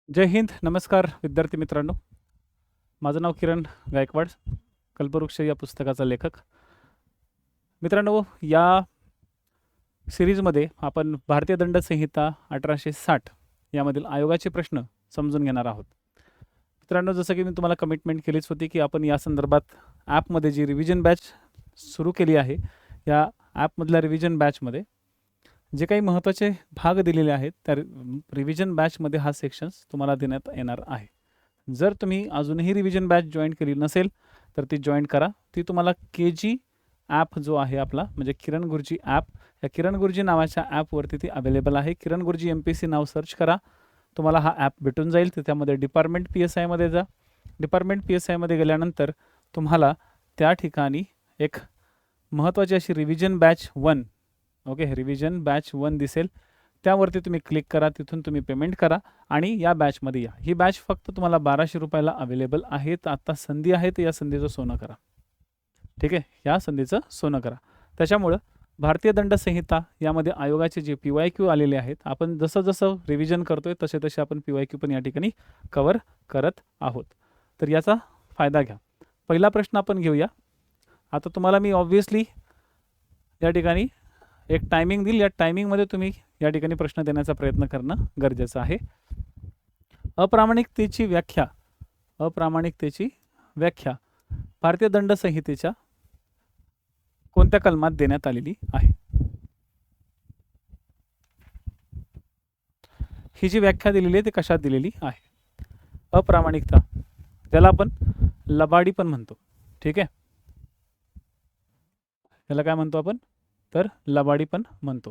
जय हिंद. नमस्कार विद्यार्थी मित्रांनो. माझं नाव किरण गायकवाड, कल्पवृक्ष या पुस्तकाचा लेखक. मित्रांनो, या सिरीजमध्ये आपण भारतीय दंड संहिता 1860 यामधील आयोगाचे प्रश्न समजून घेणार आहोत. मित्रांनो, जसं की मी तुम्हाला कमिटमेंट केलीच होती की आपण या संदर्भात ॲपमध्ये जी रिव्हिजन बॅच सुरू केली आहे, या ॲपमधल्या रिव्हिजन बॅचमध्ये जे काही महत्त्वाचे भाग दिलेले आहेत त्या रिव्हिजन बॅचमध्ये हा सेक्शन्स तुम्हाला देण्यात येणार आहे. जर तुम्ही अजूनही रिव्हिजन बॅच जॉईन केली नसेल तर ती जॉईन करा. ती तुम्हाला KG ॲप जो आहे आपला, म्हणजे किरण गुरुजी ॲप, या किरण गुरुजी नावाच्या ॲपवरती ती अवेलेबल आहे. किरण गुरुजी MPC नाव सर्च करा, तुम्हाला हा ॲप भेटून जाईल. तर त्यामध्ये डिपार्टमेंट PSI मध्ये जा. डिपार्टमेंट PSI मध्ये गेल्यानंतर तुम्हाला त्या ठिकाणी एक महत्त्वाची अशी revision batch 1, okay, revision batch 1 दिसेल. त्यावरती तुम्ही क्लिक करा, तिथून तुम्ही पेमेंट करा आणि या बॅचमध्ये या. ही बॅच फक्त तुम्हाला 1200 रुपयाला अवेलेबल आहे. तर आत्ता संधी आहे, तर या संधीचं सोनं करा. ठीक आहे, या संधीचं सोनं करा. त्याच्यामुळं भारतीय दंड संहिता यामध्ये आयोगाचे जे PYQ आलेले आहेत, आपण जसं जसं रिव्हिजन करतोय तसे तसे आपण PYQ पण या ठिकाणी कव्हर करत आहोत. तर याचा फायदा घ्या. पहिला प्रश्न आपण घेऊया. आता तुम्हाला मी ऑब्व्हियसली या ठिकाणी एक टायमिंग देईल. या टायमिंगमध्ये तुम्ही या ठिकाणी प्रश्न देण्याचा प्रयत्न करणं गरजेचं आहे. अप्रामाणिकतेची व्याख्या. अप्रामाणिकतेची व्याख्या भारतीय दंड संहितेच्या कोणत्या कलमात देण्यात आलेली आहे? ही जी व्याख्या दिलेली आहे ती कशात दिलेली आहे? अप्रामाणिकता, ज्याला आपण लबाडी पण म्हणतो. ठीक आहे, याला काय म्हणतो आपण? तर लबाडी पण म्हणतो.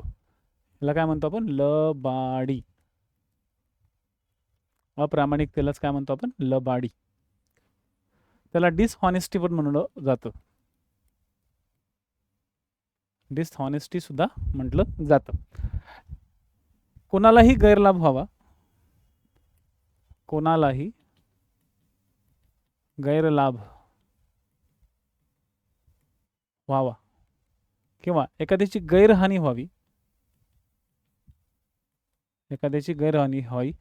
याला काय म्हणतो आपण? लबाडी. अप्रामाणिकतेलाच काय म्हणतो आपण? लबाडी. त्याला डिसहॉनेस्टी पण म्हणलं जातं. डिसहॉनेस्टी सुद्धा म्हटलं जातं. कोणालाही गैरलाभ व्हावा, कोणालाही गैरलाभ व्हावा किंवा एखाद्याची गैरहानी व्हावी, एखाद्याची गैरहानी व्हावी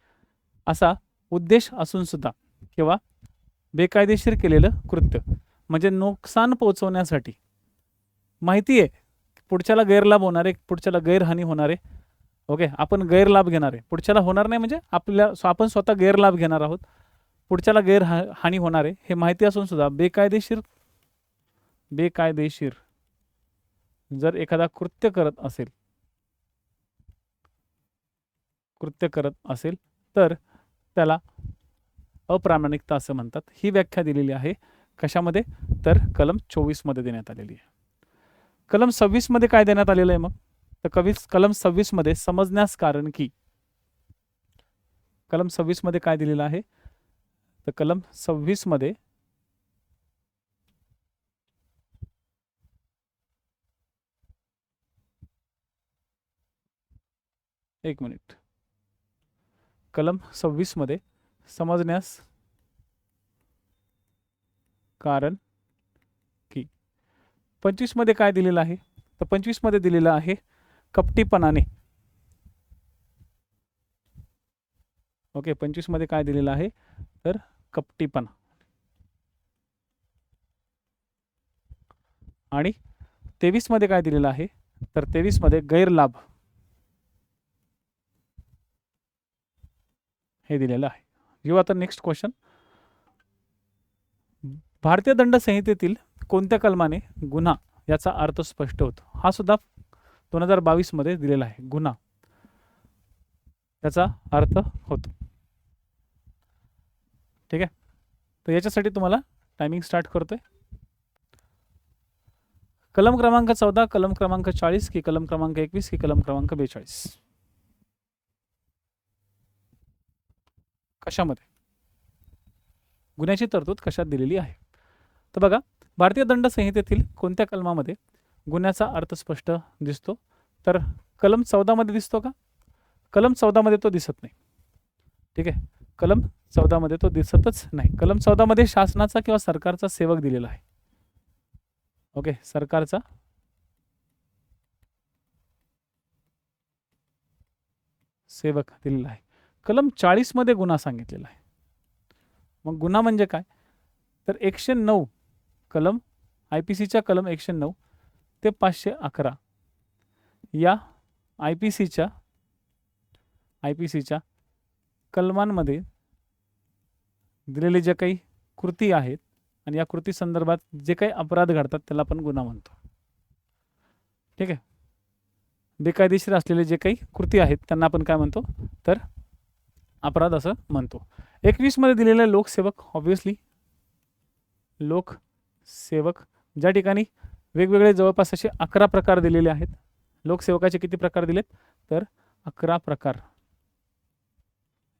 असा उद्देश असून सुद्धा किंवा बेकायदेशीर केलेलं कृत्य, म्हणजे नुकसान पोहोचवण्यासाठी, माहिती आहे पुढच्याला गैरलाभ होणार आहे, पुढच्याला गैरहानी होणार आहे, ओके, आपण गैरलाभ घेणार आहे, पुढच्याला होणार नाही, म्हणजे आपण स्वतः गैरलाभ घेणार आहोत, पुढच्याला गैरहानी होणार आहे हे माहिती असून सुद्धा बेकायदेशीर जर एखादा कृत्य करत असेल तर त्याला अप्रामाणिकता असं म्हणतात. ही व्याख्या दिलेली आहे कशामध्ये? तर कलम 24 मध्ये देण्यात आलेली आहे. कलम 26 मध्ये काय देण्यात आलेलं आहे मग? तर कलम 26 मध्ये समजण्यास कारण की. कलम 26 मध्ये काय दिलेलं आहे? तर कलम 26 मध्ये एक मिनिट, कलम 26 मध्ये समजण्यास कारण की. 25 मध्ये काय दिलेलं आहे? तर 25 मध्ये दिलेलं आहे कपटीपणाने. ओके, 25 मध्ये काय दिलेलं आहे? तर कपटीपणा. आणि 23 मध्ये काय दिलेलं आहे? तर 23 मध्ये गैरलाभ हे दिलेलं आहे. घेऊ आता नेक्स्ट क्वेश्चन. भारतीय दंड संहितेतील कोणत्या कलमाने गुन्हा याचा अर्थ स्पष्ट होतो? हा सुद्धा 2022 मध्ये दिलेला आहे. गुन्हा याचा अर्थ होतो. ठीक आहे, तर याच्यासाठी तुम्हाला टायमिंग स्टार्ट करतोय. कलम क्रमांक 14, कलम क्रमांक 40 की कलम क्रमांक 21 की कलम क्रमांक 42? कशामध्ये गुन्ह्याची तरतूद कशात दिलेली आहे? तर बघा, भारतीय दंड संहितेतील कोणत्या कलमामध्ये गुन्ह्याचा अर्थ स्पष्ट दिसतो? तर कलम 14 मध्ये दिसतो का? कलम 14 मध्ये तो दिसत नाही. ठीक आहे, कलम 14 मध्ये तो दिसतच नाही. कलम 14 मध्ये शासनाचा किंवा सरकारचा सेवक दिलेला आहे. ओके, सरकारचा सेवक दिलेला आहे. कलम 40 मध्ये गुन्हा सांगितलेला आहे. मग गुन्हा म्हणजे काय, तर 109 कलम IPCच्या कलम 109 ते 511 या IPCच्या कलमांमध्ये दिलेले जे काही कृती आहेत आणि या कृती संदर्भात जे काही अपराध घडतात त्याला आपण गुन्हा म्हणतो. ठीक आहे. बेकायदेशीर असलेले जे काही कृती आहेत त्यांना आपण काय म्हणतो, तर अपराध असं म्हणतो. 21 मध्ये दिलेले लोकसेवक, ऑब्व्हियसली लोकसेवक, ज्या ठिकाणी वेगवेगळे जवळपास असे 11 प्रकार दिलेले आहेत. लोकसेवकाचे किती प्रकार दिलेत, तर 11 प्रकार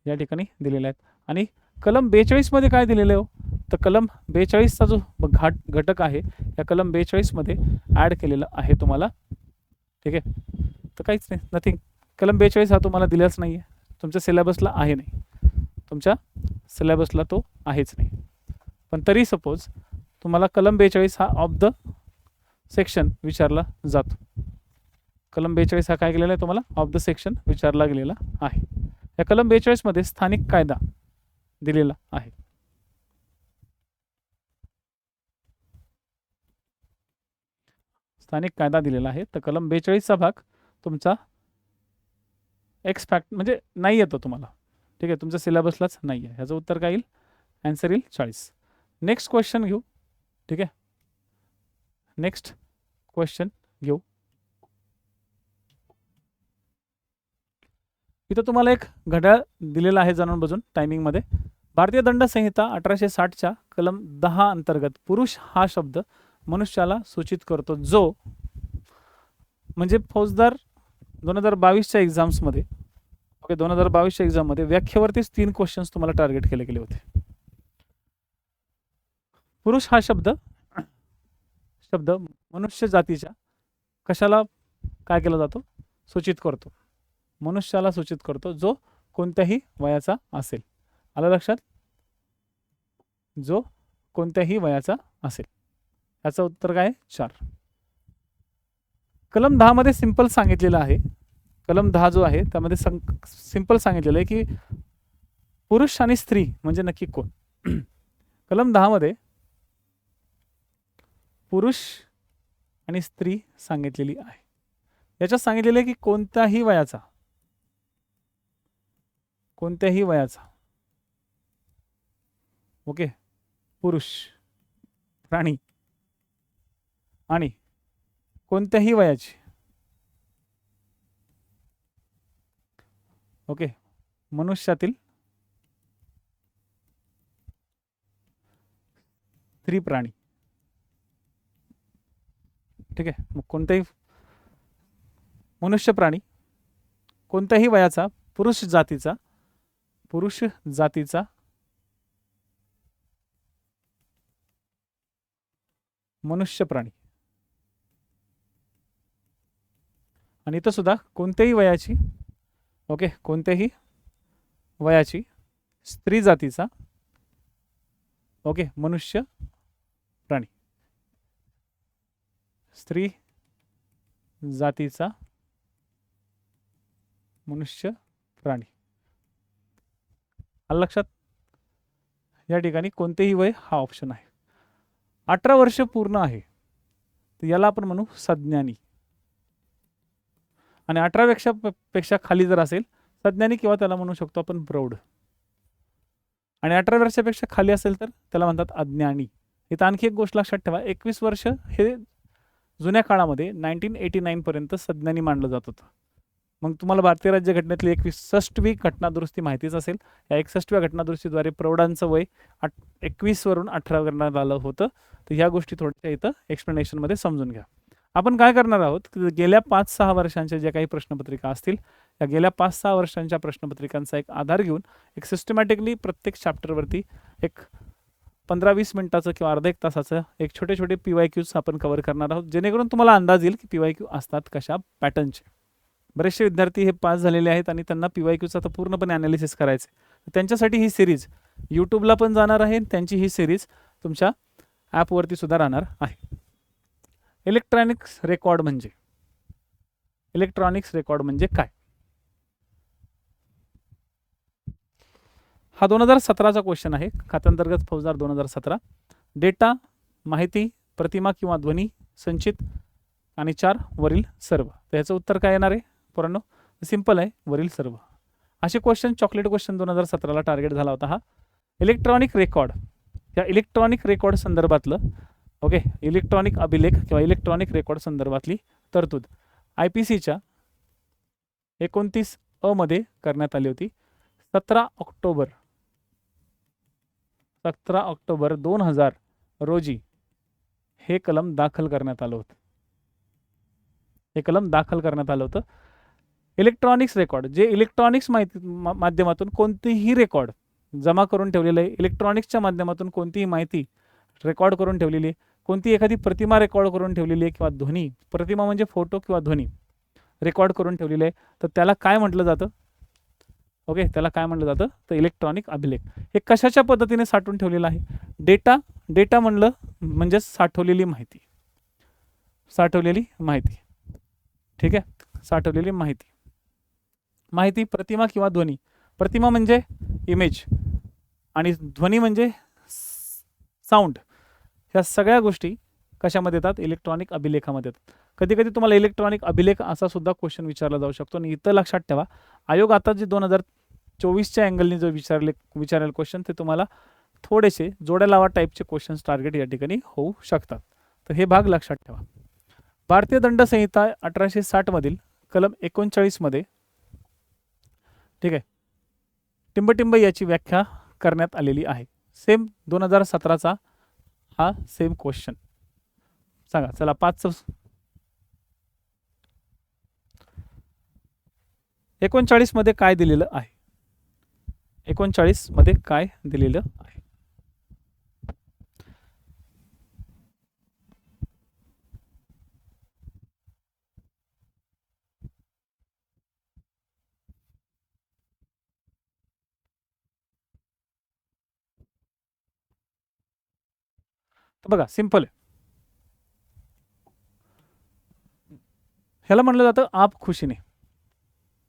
या ठिकाणी दिलेले आहेत. आणि कलम 42 मध्ये काय दिलेलं आहे हो, तर कलम 42चा जो घटक आहे या कलम 42 मध्ये ॲड केलेला आहे तुम्हाला. ठीक आहे. तर काहीच नाही, नथिंग. कलम 42 हा तुम्हाला दिलाच नाही आहे, तुमच्या सिलेबसला आहे नाही, तुमच्या सिलेबसला तो आहेच नाही. पण तरी सपोज तुम्हाला कलम 42 हा ऑफ द सेक्शन विचारला जातो. कलम 42 हा काय केलेला आहे, तुम्हाला ऑफ द सेक्शन विचारला गेलेला आहे. या कलम 42 मध्ये स्थानिक कायदा दिलेला आहे. स्थानिक कायदा दिलेला आहे. तर कलम 42चा भाग तुमचा एक्स फॅक्ट म्हणजे नाही येतो तुम्हाला. ठीक आहे, तुमच्या सिलेबसलाच नाही आहे. ह्याचं उत्तर काय येईल, आन्सर येईल 40. नेक्स्ट क्वेश्चन घेऊ. ठीक आहे, नेक्स्ट क्वेश्चन घेऊ. इथं तुम्हाला एक घड्याळ दिलेला आहे जाणून बुजून टायमिंगमध्ये. भारतीय दंड संहिता 1860च्या कलम 10 अंतर्गत पुरुष हा शब्द मनुष्याला सूचित करतो जो, म्हणजे फौजदार 2022च्या एक्झाम्समध्ये, ओके, 2022च्या एक्झाममध्ये व्याख्येवरतीच 3 क्वेश्चन्स तुम्हाला टार्गेट केले गेले होते. पुरुष हा शब्द मनुष्य जातीच्या कशाला काय केला जातो, सूचित करतो, मनुष्याला सूचित करतो जो कोणत्याही वयाचा असेल. आलं लक्षात, जो कोणत्याही वयाचा असेल. याचं उत्तर काय, 4. कलम 10 मध्ये सिंपल सांगितलेलं आहे. कलम 10 जो आहे त्यामध्ये सिंपल सांगितलेलं आहे की पुरुष आणि स्त्री म्हणजे नक्की कोण. कलम 10 मध्ये पुरुष आणि स्त्री सांगितलेली आहे. याच्यात सांगितलेलं आहे की कोणत्याही वयाचा, ओके, पुरुष, प्राणी आणि कोणत्याही वयाची, ओके, मनुष्यातील स्त्री प्राणी. ठीक आहे, मग कोणत्याही मनुष्य प्राणी कोणत्याही वयाचा पुरुष जातीचा मनुष्य प्राणी. आणि इथं सुद्धा कोणत्याही वयाची, ओके, कोणत्याही वयाची स्त्री जातीचा, ओके, मनुष्य प्राणी, स्त्री जातीचा मनुष्य प्राणी. आलं लक्षात. या ठिकाणी कोणतेही वय हा ऑप्शन आहे. 18 वर्ष पूर्ण आहे तर याला आपण म्हणू सज्ञानी. आणि 18 पेक्षा खाली जर असेल सज्ञानी, किंवा त्याला म्हणू शकतो आपण प्रौढ. आणि 18 वर्षापेक्षा खाली असेल तर त्याला म्हणतात अज्ञानी. इथं आणखी एक गोष्ट लक्षात ठेवा, 21 वर्ष हे जुन्या काळामध्ये 1989 पर्यंत सज्ञानी मानलं जात होतं. मग तुम्हाला भारतीय राज्यघटनेतली 61वी घटनादुरुस्ती माहितीच असेल. या 61व्या घटनादुरुस्तीद्वारे प्रौढांचं वय 21 वरून 18 करण्यात आलं होतं. तर ह्या गोष्टी थोड्या इथं एक्सप्लेनेशनमध्ये समजून घ्या. आपण काय करणार आहोत की गेल्या 5-6 वर्षांच्या ज्या काही प्रश्नपत्रिका असतील या गेल्या 5-6 वर्षांच्या प्रश्नपत्रिकांचा एक आधार घेऊन एक सिस्टमॅटिकली प्रत्येक चॅप्टरवरती एक 15-20 मिनिटाचं किंवा अर्धा 1 तासाचं एक छोटे छोटे PYQs आपण कव्हर करणार आहोत, जेणेकरून तुम्हाला अंदाज येईल की PYQ असतात कशा पॅटर्नचे. बरेचसे विद्यार्थी हे पास झालेले आहेत आणि त्यांना PYQचं आता पूर्णपणे ॲनालिसिस करायचं आहे. त्यांच्यासाठी ही सिरीज यूट्यूबला पण जाणार आहे, त्यांची ही सिरीज तुमच्या ॲपवरती सुद्धा राहणार आहे. इलेक्ट्रॉनिक्स रेकॉर्ड म्हणजे काय. हा 2017चा क्वेश्चन आहे, खात्यांतर्गत फौजदार 2017. डेटा, माहिती, प्रतिमा किंवा ध्वनी, संचित आणि 4 वरील सर्व. तर याचं उत्तर काय येणार आहे पोरांनो? सिंपल आहे, वरील सर्व. असे क्वेश्चन चॉकलेट क्वेश्चन 2017ला टार्गेट झाला होता हा. इलेक्ट्रॉनिक रेकॉर्ड, या इलेक्ट्रॉनिक रेकॉर्ड संदर्भातलं, ओके, इलेक्ट्रॉनिक अभिलेख किंवा इलेक्ट्रॉनिक रेकॉर्ड संदर्भातली तरतूद IPCच्या 29 मध्ये करण्यात आली होती. 17 ऑक्टोबर 2000 रोजी हे कलम दाखल करण्यात आलं होतं. इलेक्ट्रॉनिक्स रेकॉर्ड, जे इलेक्ट्रॉनिक्स माध्यमातून कोणतीही रेकॉर्ड जमा करून ठेवलेलं आहे, इलेक्ट्रॉनिक्सच्या माध्यमातून कोणतीही माहिती रेकॉर्ड करून ठेवलेली आहे, कोणती एखादी प्रतिमा रेकॉर्ड करून ठेवलेली आहे किंवा ध्वनी, प्रतिमा म्हणजे फोटो किंवा ध्वनी रेकॉर्ड करून ठेवलेले आहे, तर त्याला काय म्हटलं जातं? ओके, त्याला काय म्हटलं जातं? तर इलेक्ट्रॉनिक अभिलेख. हे कशाच्या पद्धतीने साठवून ठेवलेलं आहे? डेटा म्हणलं म्हणजे साठवलेली माहिती. ठीक आहे, साठवलेली माहिती. प्रतिमा किंवा ध्वनी. प्रतिमा म्हणजे इमेज आणि ध्वनी म्हणजे साऊंड. ह्या सगळ्या गोष्टी कशामध्ये येतात? इलेक्ट्रॉनिक अभिलेखामध्ये येतात. कधी कधी तुम्हाला इलेक्ट्रॉनिक अभिलेख असा सुद्धा क्वेश्चन विचारला जाऊ शकतो. आणि इथं लक्षात ठेवा, आयोग आता जे 2024च्या अँगलने जो विचारेल क्वेश्चन, ते तुम्हाला थोडेसे जोड्या लावा टाईपचे क्वेश्चन्स टार्गेट या ठिकाणी होऊ शकतात. तर हे भाग लक्षात ठेवा. भारतीय दंड संहिता 1860 मधील कलम 39 मध्ये, ठीक आहे, टिंबटिंब याची व्याख्या करण्यात आलेली आहे. सेम 2017चा हा सेम क्वेश्चन. सांगा चला, 39 मध्ये काय दिलेलं आहे? 39 मध्ये काय दिलेलं आहे? तर बघा, सिंपल आहे. ह्याला म्हणलं जातं आप खुशीने,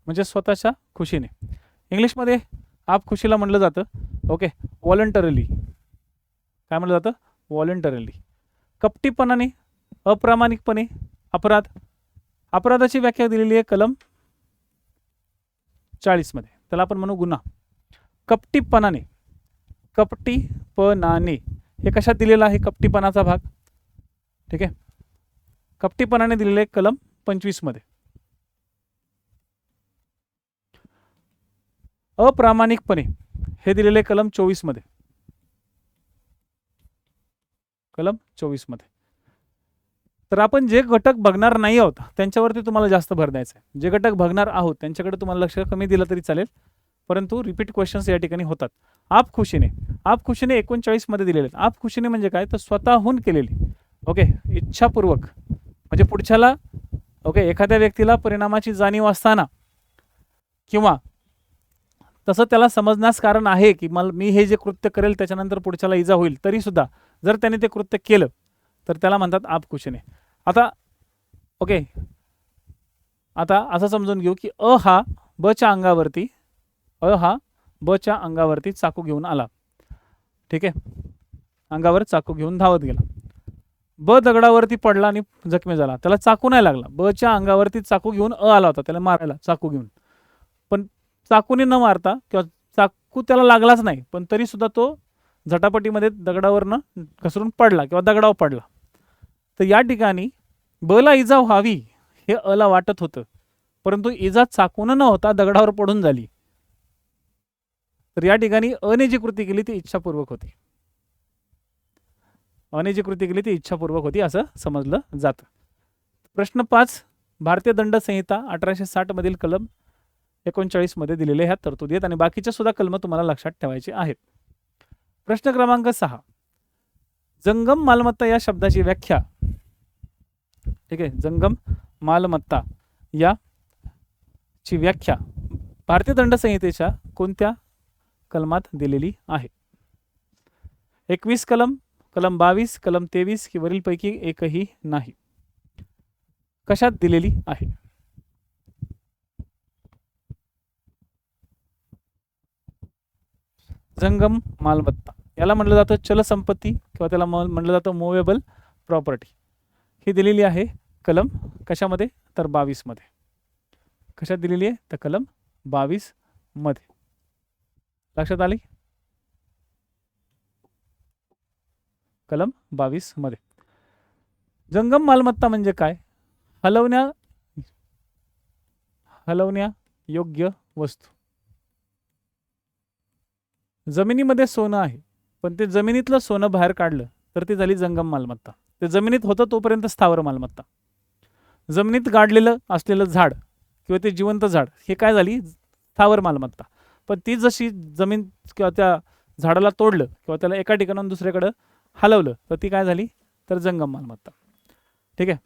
म्हणजे स्वतःच्या खुशीने. इंग्लिशमध्ये आप खुशीला म्हणलं जातं, ओके, व्हॉलंटरीली. काय म्हणलं जातं? व्हॉलंटरीली. कपटीपणाने, अप्रामाणिकपणे, अपराधाची व्याख्या दिलेली आहे कलम 40 मध्ये. त्याला आपण म्हणू गुन्हा. कपटीपणाने हे कशात दिलेलं आहे? कपटीपणाचा भाग. ठीक आहे, कपटीपणाने दिलेले आहे कलम 25 मध्ये. अप्रामाणिकपणे हे दिलेले कलम 24 मध्ये. तर आपण जे घटक बघणार नाही आहोत त्यांच्यावरती तुम्हाला जास्त भर द्यायचा आहे. जे घटक बघणार आहोत त्यांच्याकडे तुम्हाला लक्ष कमी दिलं तरी चालेल, परंतु रिपीट क्वेश्चन्स या ठिकाणी होतात. आप खुशीने 39 मध्ये दिलेले आहेत. आप खुशीने म्हणजे काय? तर स्वतःहून केलेली, ओके, इच्छापूर्वक, म्हणजे पुढच्याला, ओके, एखाद्या व्यक्तीला परिणामाची जाणीव असताना किंवा तसं त्याला समजण्यास कारण आहे की मी हे जे कृत्य करेल त्याच्यानंतर पुढच्याला इजा होईल, तरी सुद्धा जर त्याने ते कृत्य केलं तर त्याला म्हणतात आप खुशीने. आता ओके, आता असं समजून घेऊ की हा बच्या अंगावरती चाकू घेऊन आला. ठीक आहे, अंगावर चाकू घेऊन धावत गेला. ब दगडावरती पडला आणि जखमी झाला. त्याला चाकू नाही लागला. बच्या अंगावरती चाकू घेऊन आला होता त्याला मारायला चाकू घेऊन, पण चाकूने न मारता किंवा चाकू त्याला लागलाच नाही, पण तरी सुद्धा तो झटापटीमध्ये दगडावरनं घसरून पडला किंवा दगडावर पडला. तर या ठिकाणी बला इजा व्हावी हे अला वाटत होतं, परंतु इजा चाकून न होता दगडावर पडून झाली. तर या ठिकाणी अने जी कृती केली ती इच्छापूर्वक होती. असं समजलं जातं. प्रश्न 5, भारतीय दंड संहिता 1860 मधील कलम 39 मध्ये दिलेल्या ह्या तरतुदी आहेत आणि बाकीच्या सुद्धा कलम तुम्हाला लक्षात ठेवायचे आहेत. प्रश्न क्रमांक 6, जंगम मालमत्ता या शब्दाची व्याख्या. ठीक आहे, जंगम मालमत्ता या ची व्याख्या भारतीय दंड संहितेच्या कोणत्या कलमात दिलेली आहे? 21 कलम, कलम 22, कलम 23 की वरीलपैकी एकही नाही. कशात दिलेली आहे? जंगम मालमत्ता, याला म्हटलं जातं चलसंपत्ती किंवा त्याला म्हटलं जातं मूवेबल प्रॉपर्टी. ही दिलेली आहे कलम कशामध्ये, तर 22 मध्ये. कशात दिलेली आहे, तर कलम 22 मध्ये. लक्षात आली, कलम 22 मध्ये. जंगम मालमत्ता म्हणजे काय, हलवण्या योग्य वस्तू. जमिनीमध्ये सोनं आहे पण ते जमिनीतलं सोनं बाहेर काढलं तर ती झाली जंगम मालमत्ता. ते जमिनीत होतं तोपर्यंत स्थावर मालमत्ता. जमिनीत गाडलेलं असलेलं झाड किंवा ते जिवंत झाड हे काय झाली, स्थावर मालमत्ता. पण ती जशी जमीन किंवा त्या झाडाला तोडलं किंवा त्याला एका ठिकाणाहून दुसऱ्याकडं हलवलं तर ती काय झाली, तर जंगम मालमत्ता. ठीक आहे.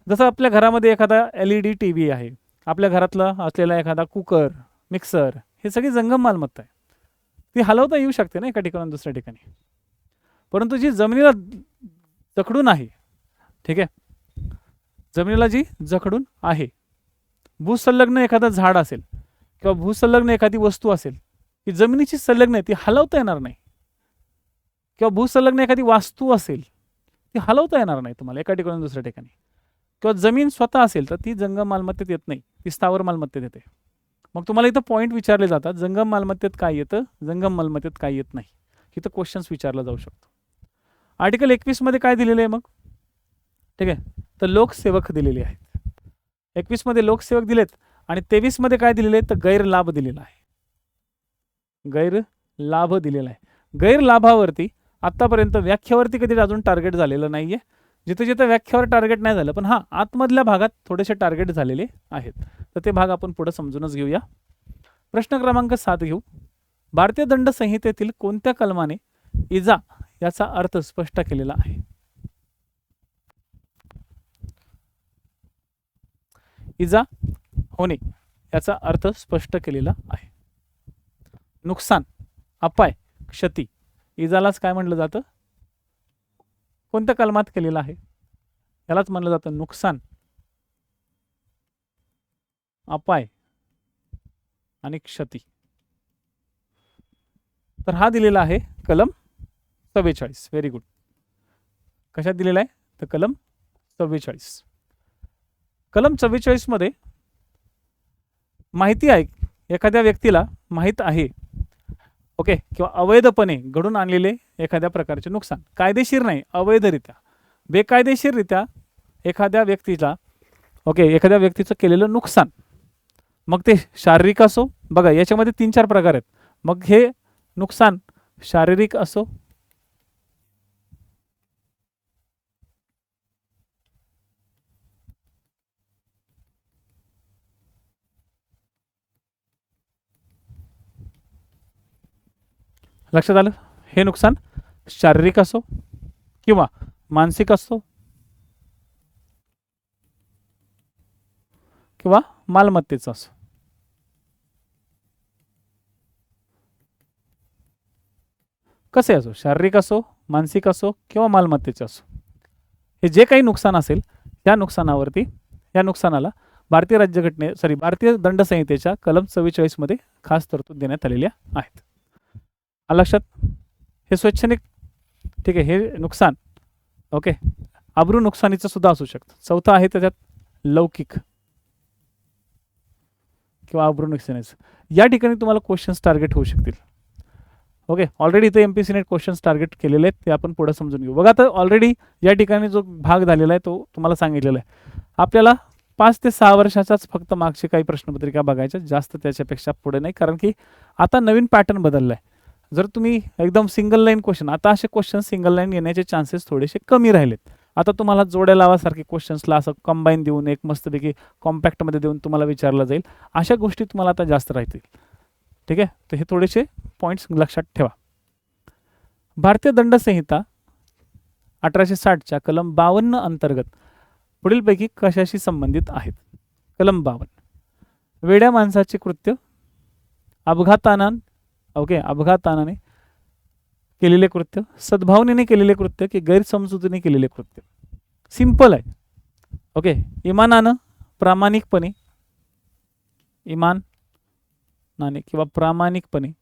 जसं आपल्या घरामध्ये एखादा LED TV आहे, आपल्या घरातला असलेला एखादा कुकर, मिक्सर, हे सगळी जंगम मालमत्ता आहे. ती हलवता येऊ शकते ना एका ठिकाणाहून दुसऱ्या ठिकाणी. परंतु जी जमिनीला जखडून आहे, ठीक आहे, जमिनीला जी जखडून आहे, भूसंलग्न एखादं झाड असेल किंवा भूसंलग्न एखादी वस्तू असेल की जमिनीची संलग्न आहे, ती हलवता येणार नाही. किंवा भूसंलग्न एखादी वास्तू असेल ती हलवता येणार नाही तुम्हाला एका ठिकाणून दुसऱ्या ठिकाणी. किंवा जमीन स्वतः असेल तर ती जंगम मालमत्तेत येत नाही, ती स्थावर मालमत्तेत येते. मग तुम्हाला इथं पॉईंट विचारले जातात, जंगम मालमत्तेत काय येतं, जंगम मालमत्तेत काय येत नाही. इथं क्वेश्चन्स विचारला जाऊ शकतो. आर्टिकल 21 मध्ये काय दिलेले आहे मग, ठीक आहे, तर लोकसेवक दिलेले आहेत. 21 मध्ये लोकसेवक दिलेत आणि 23 मध्ये काय दिलेले आहे, तर गैरलाभ दिलेला आहे. गैरलाभ दिलेला आहे. गैरलाभावरती आतापर्यंत व्याख्यावरती कधी अजून टार्गेट झालेलं नाहीये. जिथे जिथे व्याख्यावर टार्गेट नाही झालं, पण आतमधल्या भागात थोडेसे टार्गेट झालेले आहेत. तर ते भाग आपण पुढे समजूनच घेऊया. प्रश्न क्रमांक 7 घेऊ. भारतीय दंड संहितेतील कोणत्या कलमाने इजा याचा अर्थ स्पष्ट केलेला आहे. इजा होणे याचा अर्थ स्पष्ट केलेला आहे. नुकसान, अपाय, क्षती, इजालाच काय म्हणलं जातं, कोणत्या कलमात केलेलं आहे, यालाच म्हणलं जातं नुकसान, अपाय आणि क्षती. तर हा दिलेला आहे कलम 44. Very good. कशात दिलेला आहे, तर कलम 44. कलम 44 मध्ये माहिती आहे, एखाद्या व्यक्तीला माहित आहे, ओके, किंवा अवैधपणे घडून आणलेले एखाद्या प्रकारचे नुकसान, कायदेशीर नाही, अवैधरित्या, बेकायदेशीररित्या एखाद्या व्यक्तीला, ओके, एखाद्या व्यक्तीचं केलेलं नुकसान, मग ते शारीरिक असो, बघा याच्यामध्ये 3-4 प्रकार आहेत. मग हे नुकसान शारीरिक असो, लक्षात आलं, हे नुकसान शारीरिक असो किंवा मानसिक असो किंवा मालमत्तेचं असो. कसे असो, शारीरिक असो, मानसिक असो किंवा मालमत्तेचे असो, हे जे काही नुकसान असेल त्या नुकसानावरती, या नुकसानाला भारतीय दंड संहितेच्या कलम 44 मध्ये खास तरतूद देण्यात आलेल्या आहेत. लक्षात, हे स्वैच्छनिक, ठीक आहे, हे नुकसान, ओके, अब्रू नुकसानीचं सुद्धा असू शकतं. चौथा आहे त्याच्यात लौकिक किंवा अब्रू नुकसानीचं. या ठिकाणी तुम्हाला क्वेश्चन्स टार्गेट होऊ शकतील. ओके, ऑलरेडी इथे MPSC नेट क्वेश्चन्स टार्गेट केलेले आहेत, ते आपण पुढे समजून घेऊ. बघा, तर ऑलरेडी या ठिकाणी जो भाग झालेला आहे तो तुम्हाला सांगितलेला आहे. आपल्याला 5 ते 6 वर्षाचाच फक्त मागची काही प्रश्नपत्रिका बघायच्या, जास्त त्याच्यापेक्षा पुढे नाही, कारण की आता नवीन पॅटर्न बदलला आहे. जर तुम्ही एकदम सिंगल लाईन क्वेश्चन, आता असे क्वेश्चन सिंगल लाईन येण्याचे चान्सेस थोडेसे कमी राहिलेत. आता तुम्हाला जोड्या लावासारखे क्वेश्चन्सला असं कंबाईन देऊन, एक मस्तपैकी कॉम्पॅक्टमध्ये देऊन तुम्हाला विचारलं जाईल. अशा गोष्टी तुम्हाला आता जास्त राहतील. ठीक आहे, तर हे थोडेसे पॉईंट्स लक्षात ठेवा. भारतीय दंड संहिता 1860च्या कलम 52 अंतर्गत पुढीलपैकी कशाशी संबंधित आहेत. कलम 52, वेड्या माणसाचे कृत्य, अपघाताने केलेले कृत्य, सद्भावनेने केलेले कृत्य की गैरसमजुतीने केलेले कृत्य. सिंपल आहे. ओके, इमानानं, प्रामाणिकपणे, इमानाने किंवा प्रामाणिकपणे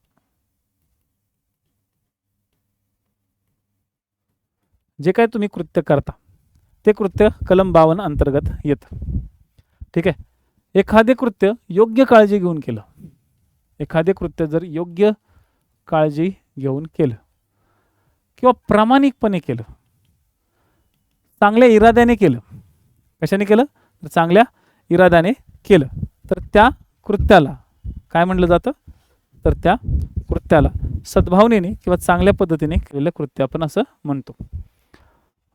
जे काय तुम्ही कृत्य करता ते कृत्य कलम 52 अंतर्गत येतं. ठीक आहे. एखादे कृत्य योग्य काळजी घेऊन केलं, एखादे कृत्य जर योग्य काळजी घेऊन केलं किंवा प्रामाणिकपणे केलं, चांगल्या इराद्याने केलं, कशाने केलं तर चांगल्या इराद्याने केलं, तर त्या कृत्याला काय म्हटलं जातं, तर त्या कृत्याला सद्भावनेने किंवा चांगल्या पद्धतीने केलेलं कृत्य आपण असं म्हणतो.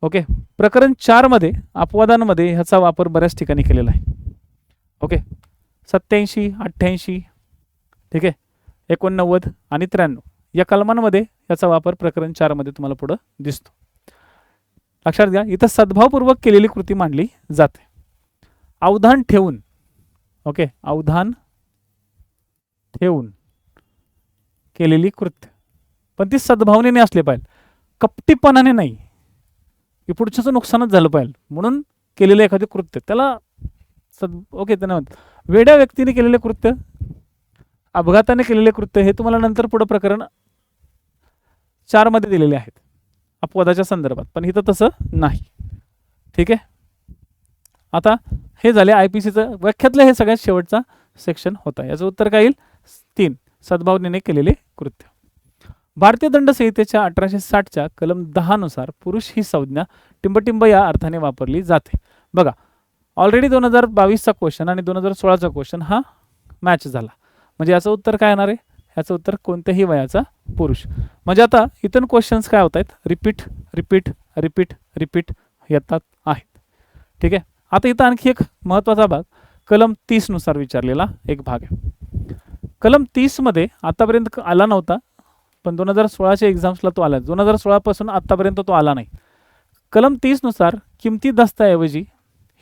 ओके. प्रकरण 4 मध्ये अपवादांमध्ये ह्याचा वापर बऱ्याच ठिकाणी केलेला आहे. ओके. 87, 88, ठीक आहे, 89 आणि 93 या कलमांमध्ये याचा वापर प्रकरण 4 मध्ये तुम्हाला पुढे दिसतो. लक्षात घ्या, इथं सद्भावपूर्वक केलेली कृती मांडली जाते. अवधान ठेवून, ओके, अवधान ठेवून केलेली कृत्य, पण ती सद्भावनेने असले पाहिजे, कपटीपणाने नाही, की पुढच्याचं नुकसानच झालं पाहिजे म्हणून केलेलं एखादे कृत्य त्याला ओके त्यांना म्हणतात. वेड्या व्यक्तीने केलेले कृत्य, अपघाताने केलेले कृत्य हे तुम्हाला नंतर पुढे प्रकरण 4 मध्ये दिलेले आहेत अपवादाच्या संदर्भात, पण इथं तसं नाही. ठीक आहे. आता हे झाले IPCचं व्याख्यातलं हे सगळ्यात शेवटचा सेक्शन होता. याचं उत्तर काय येईल? 3, सद्भावनेने केलेले कृत्य. भारतीय दंड संहितेच्या 1860च्या कलम 10 नुसार पुरुष ही संज्ञा टिंबटिंब या अर्थाने वापरली जाते. बघा, ऑलरेडी 2022चा क्वेश्चन आणि 2016चा क्वेश्चन हा मॅच झाला, म्हणजे याचं उत्तर काय येणार आहे? याचं उत्तर कोणत्याही वयाचा पुरुष. म्हणजे आता इथून क्वेश्चन्स काय होत आहेत? रिपीट रिपीट रिपीट रिपीट येतात आहेत. ठीक आहे. आता इथं आणखी एक महत्त्वाचा भाग कलम 30 नुसार विचारलेला एक भाग आहे. कलम 30 मध्ये आतापर्यंत आला नव्हता, पण 2016च्या एक्झाम्सला तो आला. 2016 पासून आतापर्यंत तो आला नाही. कलम 30 नुसार किमती दस्ताऐवजी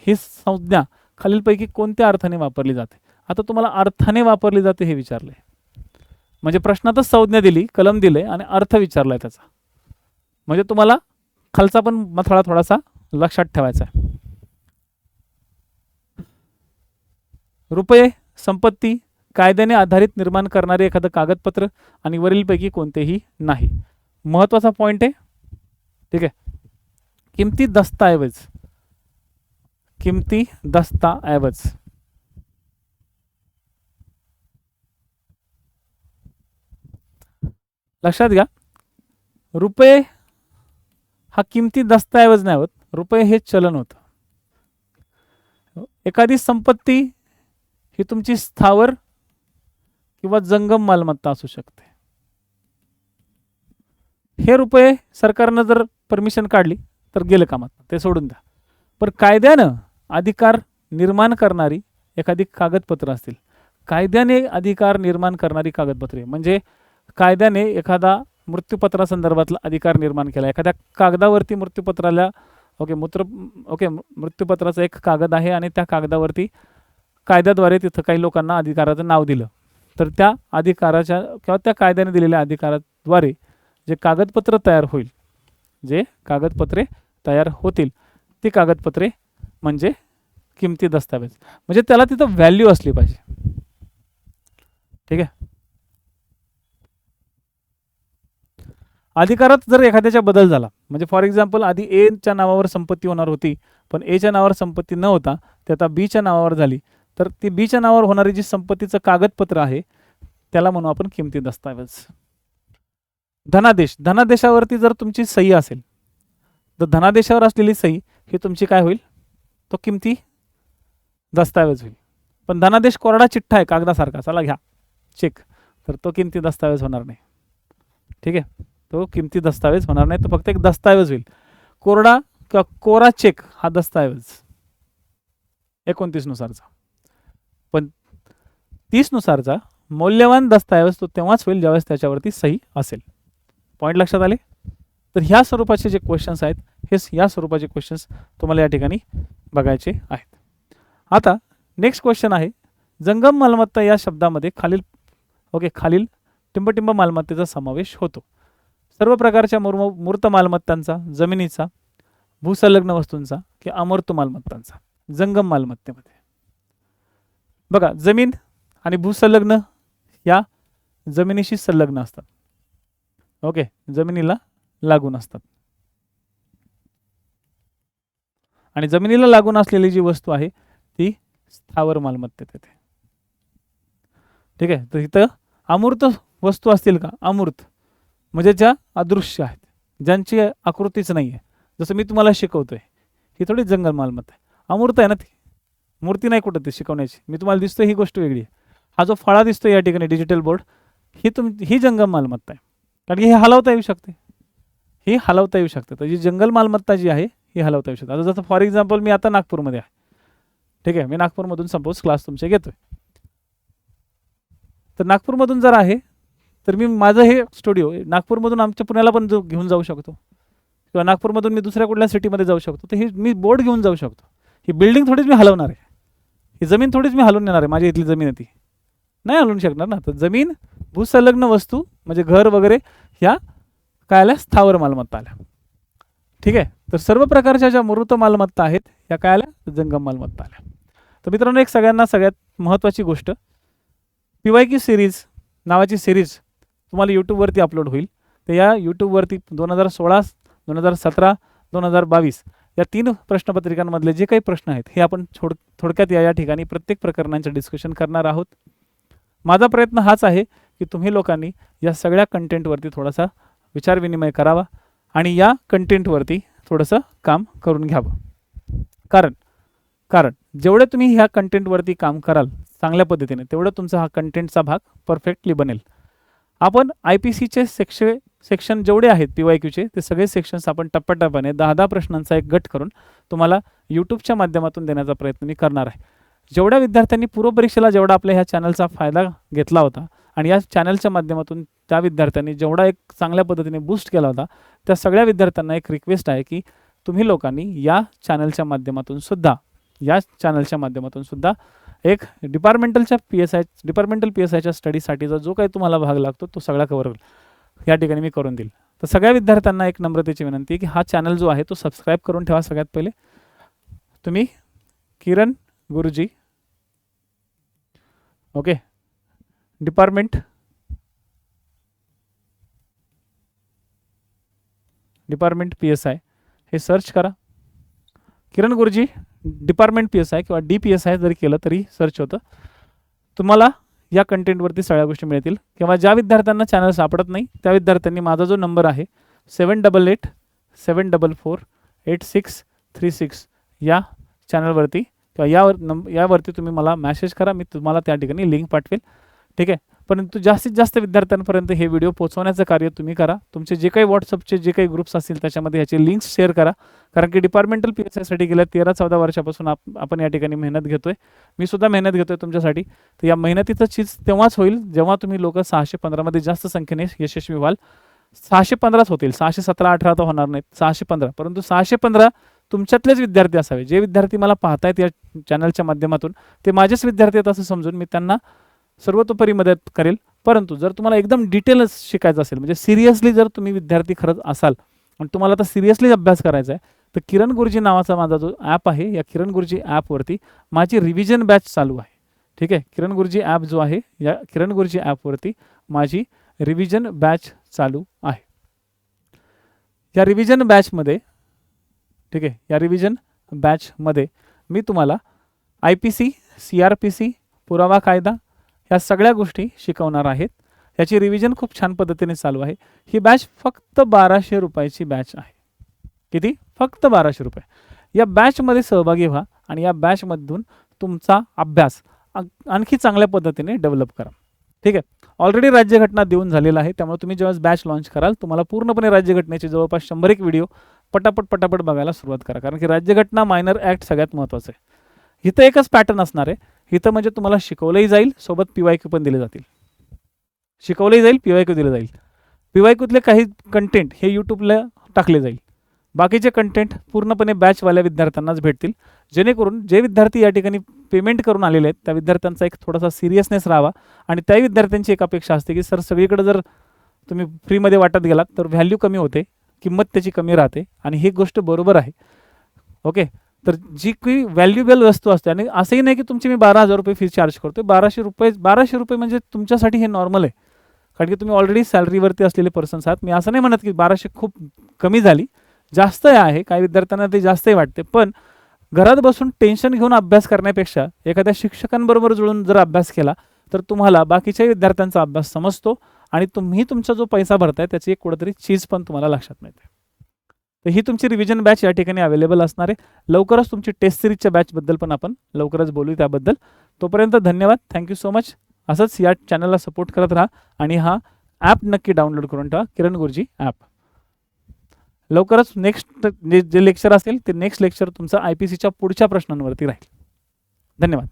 ही संज्ञा खालीलपैकी कोणत्या अर्थाने वापरली जाते? आता तुम्हाला अर्थाने वापरली जाते हे विचारलंय, म्हणजे प्रश्नातच संज्ञा दिली, कलम दिले आणि अर्थ विचारलाय त्याचा, म्हणजे तुम्हाला खालचा पण मथळा थोडासा लक्षात ठेवायचा आहे. रुपये, संपत्ती, कायद्याने आधारित निर्माण करणारे एखादं कागदपत्र आणि वरीलपैकी कोणतेही नाही. महत्त्वाचा पॉइंट आहे. ठीक आहे. किमती दस्ताऐवज, किमती दस्ताऐवज, लक्षात घ्या, रुपये हा किमती दस्ताऐवज नाही होत, रुपये हे चलन होतं. एखादी संपत्ती ही तुमची स्थावर किंवा जंगम मालमत्ता असू शकते. हे रुपये सरकारनं जर परमिशन काढली तर गेलं कामात, ते सोडून द्या. पण कायद्यानं अधिकार निर्माण करणारी एखादी कागदपत्र असतील, कायद्याने अधिकार निर्माण करणारी कागदपत्रे, म्हणजे कायद्याने एखादा मृत्यूपत्रासंदर्भातला अधिकार निर्माण केला, एखाद्या कागदावरती मृत्यूपत्राला मृत्यूपत्राचा एक कागद आहे आणि त्या कागदावरती कायद्याद्वारे तिथं काही लोकांना अधिकाराचं नाव दिलं, तर त्या अधिकाराच्या किंवा त्या कायद्याने दिलेल्या अधिकाराद्वारे जे कागदपत्र तयार होईल, जे कागदपत्रे तयार होतील, ती कागदपत्रे म्हणजे किमती दस्तावेज, म्हणजे त्याला तिथं व्हॅल्यू असली पाहिजे. ठीक आहे. अधिकारात जर एखाद्याचा बदल झाला, म्हणजे फॉर एक्झाम्पल आधी एच्या नावावर संपत्ती होणार होती, पण एच्या नावावर संपत्ती न होता ते आता बीच्या नावावर झाली, तर ती बीच्या नावावर होणारी जी संपत्तीचं कागदपत्र आहे त्याला म्हणू आपण किमती दस्तावेज. धनादेश, धनादेशावरती जर तुमची सही असेल तर धनादेशावर असलेली सही ही तुमची काय होईल? तो किमती दस्तावेज होईल. पण धनादेश कोरडा चिठ्ठा आहे कागदासारखा, चला घ्या चेक, तर तो किमती दस्तावेज होणार नाही. ठीक आहे. तो किमती दस्तावेज होणार नाही, तो फक्त एक दस्तावेज होईल. कोरडा किंवा कोरा चेक हा दस्तावेज 29 नुसारचा, पण 30 नुसारचा मौल्यवान दस्तावेज तो तेव्हाच होईल ज्यावेळेस त्याच्यावरती सही असेल. पॉईंट लक्षात आले? तर ह्या स्वरूपाचे जे क्वेश्चन्स आहेत, हे या स्वरूपाचे क्वेश्चन्स तुम्हाला या ठिकाणी बघायचे आहेत. आता नेक्स्ट क्वेश्चन आहे, जंगम मालमत्ता या शब्दामध्ये खालील टिंबटिंब मालमत्तेचा समावेश होतो. सर्व प्रकारच्या मूर्त मालमत्तांचा, जमिनीचा, भूसंलग्न वस्तूंचा किंवा अमूर्त मालमत्तांचा जंगम मालमत्तेमध्ये. बघा, जमीन आणि भूसंलग्न या जमिनीशी संलग्न असतात. ओके, जमिनीला लागून असतात. आणि जमिनीला लागून असलेली जी वस्तू आहे ती स्थावर मालमत्तेत येते. ठीक आहे. तर इथं अमूर्त वस्तू असतील का? अमूर्त म्हणजे ज्या अदृश्य आहेत, ज्यांची आकृतीच नाही आहे. जसं मी तुम्हाला शिकवतोय, ही थोडी जंगल मालमत्ता आहे, अमूर्त आहे ना ती, मूर्ती नाही कुठं ती शिकवण्याची. मी तुम्हाला दिसतोय ही गोष्ट वेगळी आहे. हा जो फळा दिसतोय या ठिकाणी डिजिटल बोर्ड, ही जंगम मालमत्ता आहे, कारण की हे हलवता येऊ शकते, ही हलवता येऊ शकते. तर जी जंगल मालमत्ता जी आहे ही हलवता येऊ शकते. आता जसं फॉर एक्झाम्पल मी आता नागपूरमध्ये आहे. ठीक आहे. मी नागपूरमधून सपोज क्लास तुमचे घेतोय. तर नागपूरमधून जर आहे तर मी माझं हे स्टुडिओ नागपूरमधून आमच्या पुण्याला पण घेऊन जाऊ शकतो, किंवा नागपूरमधून मी दुसऱ्या कुठल्या सिटीमध्ये जाऊ शकतो. तर ही मी बोर्ड घेऊन जाऊ शकतो. ही बिल्डिंग थोडीच मी हलवणार आहे, ही जमीन थोडीच मी हलवून नेणार आहे. माझी इथली जमीन आहे ती नाही हलवून शकणार ना. तर जमीन, भूसंलग्न वस्तू म्हणजे घर वगैरे ह्या काय आल्या? स्थावर मालमत्ता आल्या. ठीक आहे. तर सर्व प्रकारच्या ज्या मूर्त मालमत्ता आहेत ह्या काय आल्या? जंगम मालमत्ता आल्या. तर मित्रांनो, एक सगळ्यात महत्त्वाची गोष्ट, PYQ सिरीज नावाची सिरीज तुम्हाला यूट्यूबवरती अपलोड होईल. तर या यूट्यूबवरती 2016, 2017, 2022 या 3 प्रश्नपत्रिकांमधले जे काही प्रश्न आहेत हे आपण थोडक्यात या ठिकाणी प्रत्येक प्रकरणांचं डिस्कशन करणार आहोत. माझा प्रयत्न हाच आहे की तुम्ही लोकांनी या सगळ्या कंटेंटवरती थोडासा विचारविनिमय करावा आणि या कंटेंटवरती थोडंसं काम करून घ्यावं. कारण जेवढे तुम्ही ह्या कंटेंटवरती काम कराल चांगल्या पद्धतीने, तेवढं तुमचा हा कंटेंटचा भाग परफेक्टली बनेल. आपण IPCचे सेक्शन जेवढे आहेत PYQचे, ते सगळे सेक्शन्स आपण टप्प्याटप्प्याने 10-10 प्रश्नांचा एक गट करून तुम्हाला यूट्यूबच्या माध्यमातून देण्याचा प्रयत्न मी करणार आहे. जेवढ्या विद्यार्थ्यांनी पूर्वपरीक्षेला जेवढा आपल्या ह्या चॅनलचा फायदा घेतला होता आणि या चॅनलच्या माध्यमातून त्या विद्यार्थ्यांनी जेवढा एक चांगल्या पद्धतीने बूस्ट केला होता, त्या सगळ्या विद्यार्थ्यांना एक रिक्वेस्ट आहे की तुम्ही लोकांनी या चॅनलच्या माध्यमातून सुद्धा एक डिपार्टमेंटल PSIच्या स्टडीसाठीचा जो काही तुम्हाला भाग लागतो तो सगळा कव्हर या ठिकाणी मी करून देईल. तर सगळ्या विद्यार्थ्यांना एक नम्रतेची विनंती आहे की हा चॅनल जो आहे तो सबस्क्राईब करून ठेवा. सगळ्यात पहिले तुम्ही किरण गुरुजी, ओके, डिपार्टमेंट PSI हे सर्च करा. किरण गुरुजी डिपार्टमेंट PSI किंवा DPSI जरी केलं तरी सर्च होतं. तुम्हाला या कंटेंटवरती सगळ्या गोष्टी मिळतील. किंवा ज्या विद्यार्थ्यांना चॅनल सापडत नाही त्या विद्यार्थ्यांनी माझा जो नंबर आहे 7887448636 या चॅनलवरती किंवा यावरती तुम्ही मला मॅसेज करा. मी तुम्हाला त्या ठिकाणी लिंक पाठवेल. ठीक आहे. परंतु जास्तीत जास्त विद्यार्थ्यांपर्यंत हे व्हिडिओ पोहोचवण्याचं कार्य तुम्ही करा. तुमचे जे काही व्हॉट्सअपचे जे काही ग्रुप्स असतील त्याच्यामध्ये याचे लिंक्स शेअर करा. कारण की डिपार्टमेंटल PSIसाठी गेल्या 13-14 वर्षापासून आपण या ठिकाणी मेहनत घेतोय. मी सुद्धा मेहनत घेतोय तुमच्यासाठी. तर या मेहनतीचं चीज तेव्हाच होईल जेव्हा तुम्ही लोक 615 मध्ये जास्त संख्येने यशस्वी व्हाल. 615च होतील, 617-18 तर होणार नाहीत, 615. परंतु 615 तुमच्यातलेच विद्यार्थी असावे. जे विद्यार्थी मला पाहतायत या चॅनलच्या माध्यमातून ते माझेच विद्यार्थी आहेत असं समजून मी त्यांना सर्वतोपरी मदत करेल. परंतु जर तुम्हाला एकदम डिटेल शिकायचं असेल, म्हणजे सिरियसली जर तुम्ही विद्यार्थी खरंच असाल आणि तुम्हाला आता सिरियसली अभ्यास करायचा आहे, तर किरण गुरुजी नावाचा माझा जो ॲप आहे, या किरण गुरुजी ॲपवरती माझी रिव्हिजन बॅच चालू आहे. ठीक आहे. किरण गुरुजी ॲप जो आहे, या किरण गुरुजी ॲपवरती माझी रिव्हिजन बॅच चालू आहे. या रिव्हिजन बॅचमध्ये, ठीक आहे, या रिव्हिजन बॅचमध्ये मी तुम्हाला IPC, CRPC, पुरावा कायदा ह्या सगळ्या गोष्टी शिकवणार आहेत. याची रिव्हिजन खूप छान पद्धतीने चालू आहे. ही बॅच फक्त 1200 रुपयाची बॅच आहे. किती? फक्त 1200 रुपये. या बॅचमध्ये सहभागी व्हा आणि या बॅचमधून तुमचा अभ्यास आणखी चांगल्या पद्धतीने डेव्हलप करा. ठीक आहे. ऑलरेडी राज्यघटना देऊन झालेला आहे, त्यामुळे तुम्ही जेव्हा बॅच लॉन्च कराल तुम्हाला पूर्णपणे राज्यघटनेचे जवळपास 100 व्हिडिओ पटापट बघायला सुरुवात करा. कारण की राज्यघटना मायनर ॲक्ट सगळ्यात महत्त्वाचं आहे. इथं एकच पॅटर्न असणार आहे. इथं म्हणजे तुम्हाला शिकवलंही जाईल, सोबत PYQ पण दिले जातील. शिकवलंही जाईल, PYQ दिलं जाईल. PYQतले काही कंटेंट हे यूट्यूबला टाकले जाईल. बाकीचे कंटेंट पूर्णपणे बॅचवाल्या विद्यार्थ्यांनाच भेटतील, जेणेकरून जे विद्यार्थी या ठिकाणी पेमेंट करून आलेले आहेत त्या विद्यार्थ्यांचा एक थोडासा सिरियसनेस राहावा. आणि त्या विद्यार्थ्यांची एक अपेक्षा असते की सर सगळीकडे जर तुम्ही फ्रीमध्ये वाटत गेलात तर व्हॅल्यू कमी होते, किंमत त्याची कमी राहते, आणि ही गोष्ट बरोबर आहे. ओके. तर जी काही व्हॅल्युएबल वस्तू असते, आणि असंही नाही की तुमची मी 12,000 रुपये फीस चार्ज करतो. 1200 रुपये म्हणजे तुमच्यासाठी हे नॉर्मल आहे, कारण की तुम्ही ऑलरेडी सॅलरीवरती असलेले पर्सन्स आहात. मी असं नाही म्हणत की 1200 खूप कमी झाली, जास्त आहे. काही विद्यार्थ्यांना ते जास्तही वाटते, पण घरात बसून टेन्शन घेऊन अभ्यास करण्यापेक्षा एखाद्या शिक्षकांबरोबर जुळून जर अभ्यास केला तर तुम्हाला बाकीच्या विद्यार्थ्यांचा अभ्यास समजतो आणि तुम्ही तुमचा जो पैसा भरताय त्याची एक कुठेतरी चीज पण तुम्हाला लक्षात मिळते. तर ही तुमची रिव्हिजन बॅच या ठिकाणी अवेलेबल असणार आहे. लवकरच तुमची टेस्ट सिरीजच्या बॅचबद्दल पण आपण लवकरच बोलू त्याबद्दल. तोपर्यंत धन्यवाद. Thank you so much. असंच या चॅनलला सपोर्ट करत राहा आणि हा ॲप नक्की डाउनलोड करून ठेवा, किरण गुरुजी ॲप. लवकरच नेक्स्ट जे लेक्चर असेल ते नेक्स्ट लेक्चर तुमचं IPCच्या पुढच्या प्रश्नांवरती राहील. धन्यवाद.